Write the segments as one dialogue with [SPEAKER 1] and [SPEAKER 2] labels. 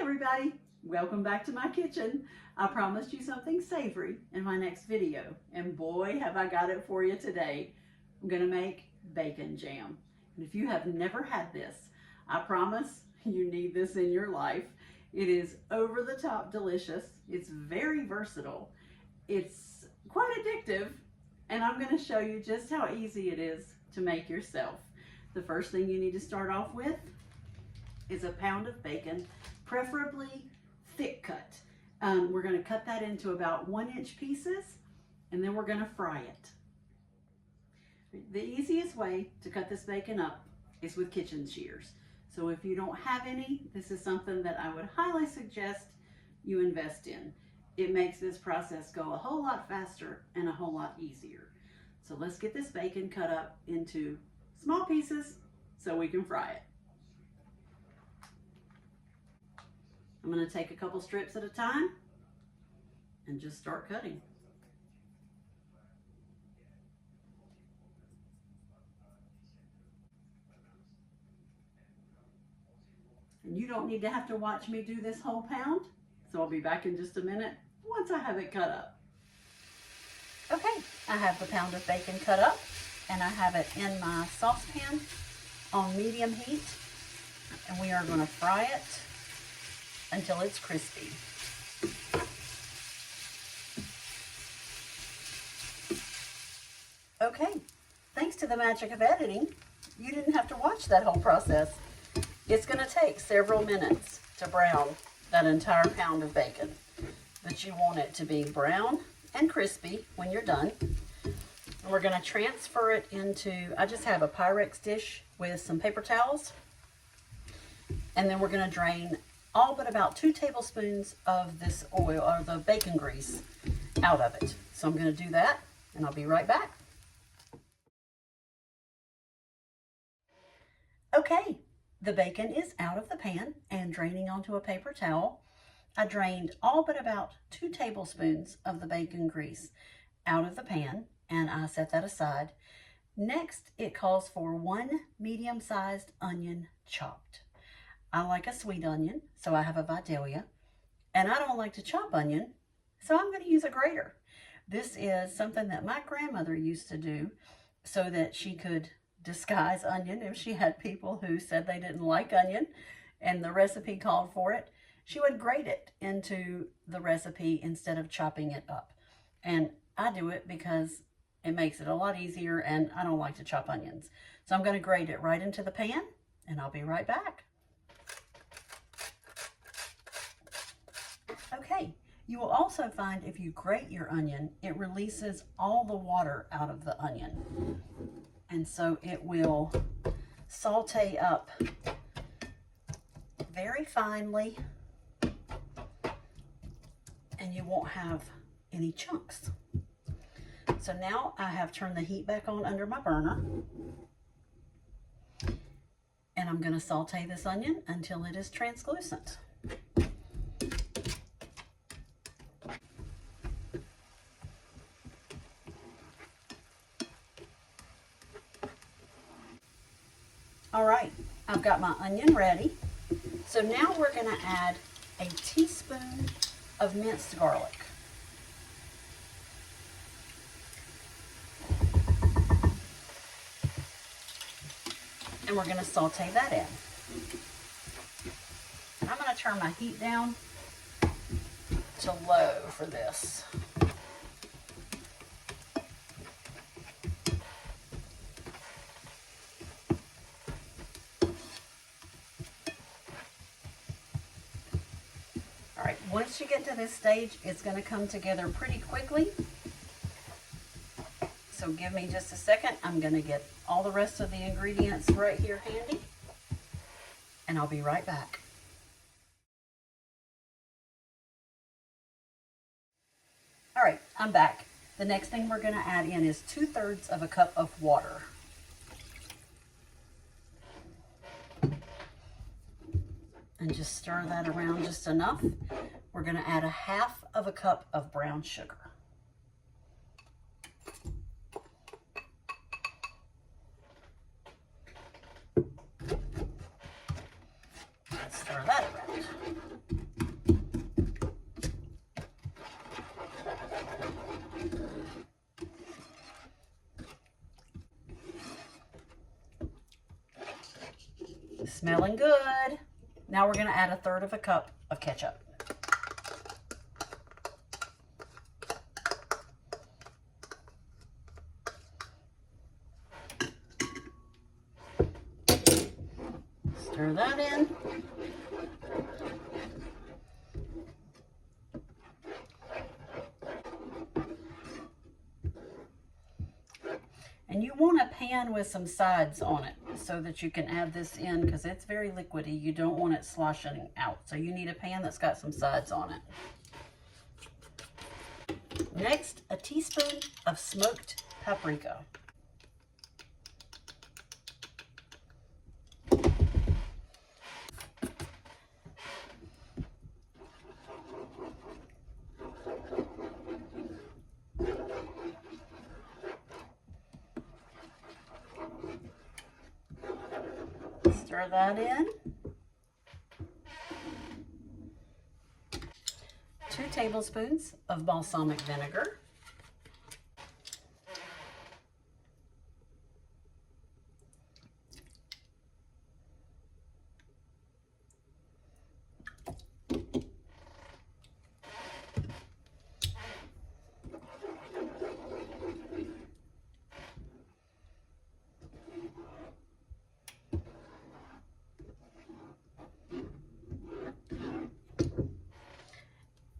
[SPEAKER 1] everybody, welcome back to my kitchen. I promised you something savory in my next video, and boy have I got it for you today. I'm gonna make bacon jam. And if you have never had this, I promise you need this in your life. It is over the top delicious. It's very versatile. It's quite addictive, and I'm gonna show you just how easy it is to make yourself. The first thing you need to start off with is a pound of bacon, preferably thick cut. We're going to cut that into about 1-inch pieces, and then we're going to fry it. The easiest way to cut this bacon up is with kitchen shears. So if you don't have any, this is something that I would highly suggest you invest in. It makes this process go a whole lot faster and a whole lot easier. So let's get this bacon cut up into small pieces so we can fry it. I'm going to take a couple strips at a time and just start cutting. And you don't need to have to watch me do this whole pound, so I'll be back in just a minute once I have it cut up. Okay, I have the pound of bacon cut up, and I have it in my saucepan on medium heat, and we are going to fry it until it's crispy. Okay, thanks to the magic of editing, you didn't have to watch that whole process. It's going to take several minutes to brown that entire pound of bacon, but you want it to be brown and crispy when you're done. And we're going to transfer it into, I just have a Pyrex dish with some paper towels, and then we're going to drain all but about 2 tablespoons of this oil, or the bacon grease, out of it. So I'm going to do that, and I'll be right back. Okay, the bacon is out of the pan and draining onto a paper towel. I drained all but about 2 tablespoons of the bacon grease out of the pan, and I set that aside. Next, it calls for 1 medium-sized onion chopped. I like a sweet onion, so I have a Vidalia, and I don't like to chop onion, so I'm going to use a grater. This is something that my grandmother used to do so that she could disguise onion if she had people who said they didn't like onion and the recipe called for it. She would grate it into the recipe instead of chopping it up. And I do it because it makes it a lot easier, and I don't like to chop onions. So I'm going to grate it right into the pan, and I'll be right back. Okay, you will also find if you grate your onion, it releases all the water out of the onion. And so it will saute up very finely, and you won't have any chunks. So now I have turned the heat back on under my burner, and I'm going to saute this onion until it is translucent. All right, I've got my onion ready. So now we're going to add a teaspoon of minced garlic. And we're going to saute that in. I'm going to turn my heat down to low for this. All right, once you get to this stage, it's going to come together pretty quickly. So give me just a second. I'm going to get all the rest of the ingredients right here handy, and I'll be right back. All right, I'm back. The next thing we're going to add in is 2/3 of a cup of water. And just stir that around just enough. We're going to add 1/2 cup of brown sugar. Stir that around. Smelling good. Now we're going to add 1/3 cup of ketchup. Stir that in. And you want a pan with some sides on it so that you can add this in, because it's very liquidy. You don't want it sloshing out. So you need a pan that's got some sides on it. Next, a teaspoon of smoked paprika. Stir that in. 2 tablespoons of balsamic vinegar.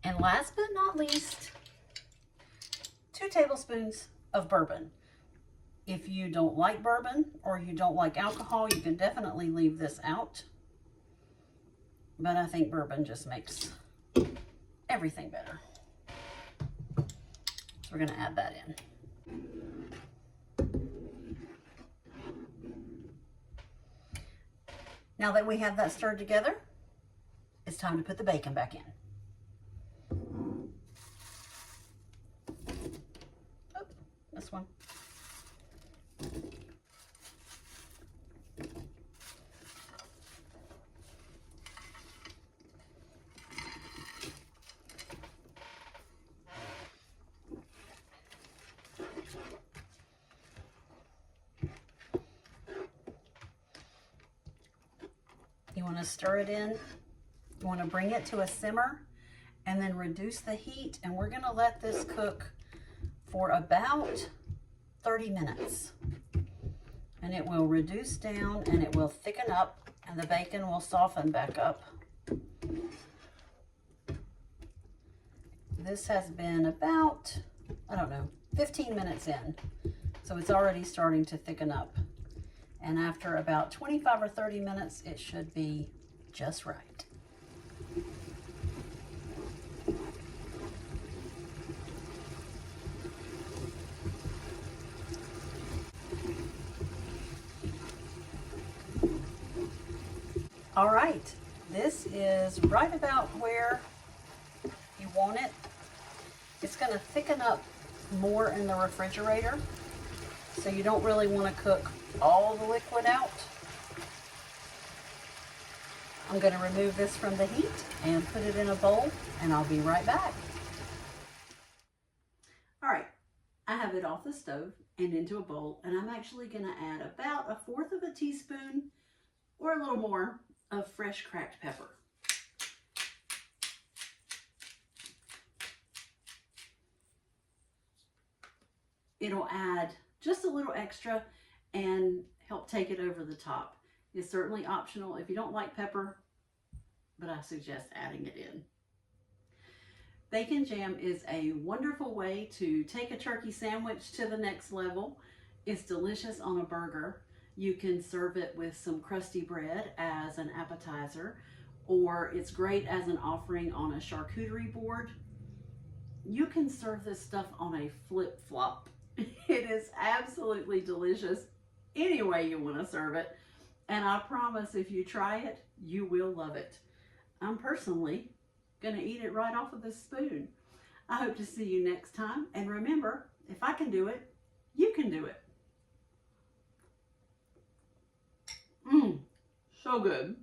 [SPEAKER 1] And last but not least, 2 tablespoons of bourbon. If you don't like bourbon or you don't like alcohol, you can definitely leave this out. But I think bourbon just makes everything better. So we're going to add that in. Now that we have that stirred together, it's time to put the bacon back in. Oh, this one. You want to stir it in. You want to bring it to a simmer and then reduce the heat, and we're going to let this cook for about 30 minutes. And it will reduce down and it will thicken up and the bacon will soften back up. This has been about, I don't know, 15 minutes in. So it's already starting to thicken up. And after about 25 or 30 minutes, it should be just right. All right, this is right about where you want it. It's going to thicken up more in the refrigerator, so you don't really want to cook all the liquid out. I'm going to remove this from the heat and put it in a bowl, and I'll be right back. All right, I have it off the stove and into a bowl, and I'm actually going to add about 1/4 teaspoon or a little more of fresh cracked pepper. It'll add just a little extra and help take it over the top. It's certainly optional if you don't like pepper, but I suggest adding it in. Bacon jam is a wonderful way to take a turkey sandwich to the next level. It's delicious on a burger. You can serve it with some crusty bread as an appetizer, or it's great as an offering on a charcuterie board. You can serve this stuff on a flip-flop. It is absolutely delicious any way you want to serve it, and I promise if you try it, you will love it. I'm personally going to eat it right off of the spoon. I hope to see you next time, and remember, if I can do it, you can do it. So good.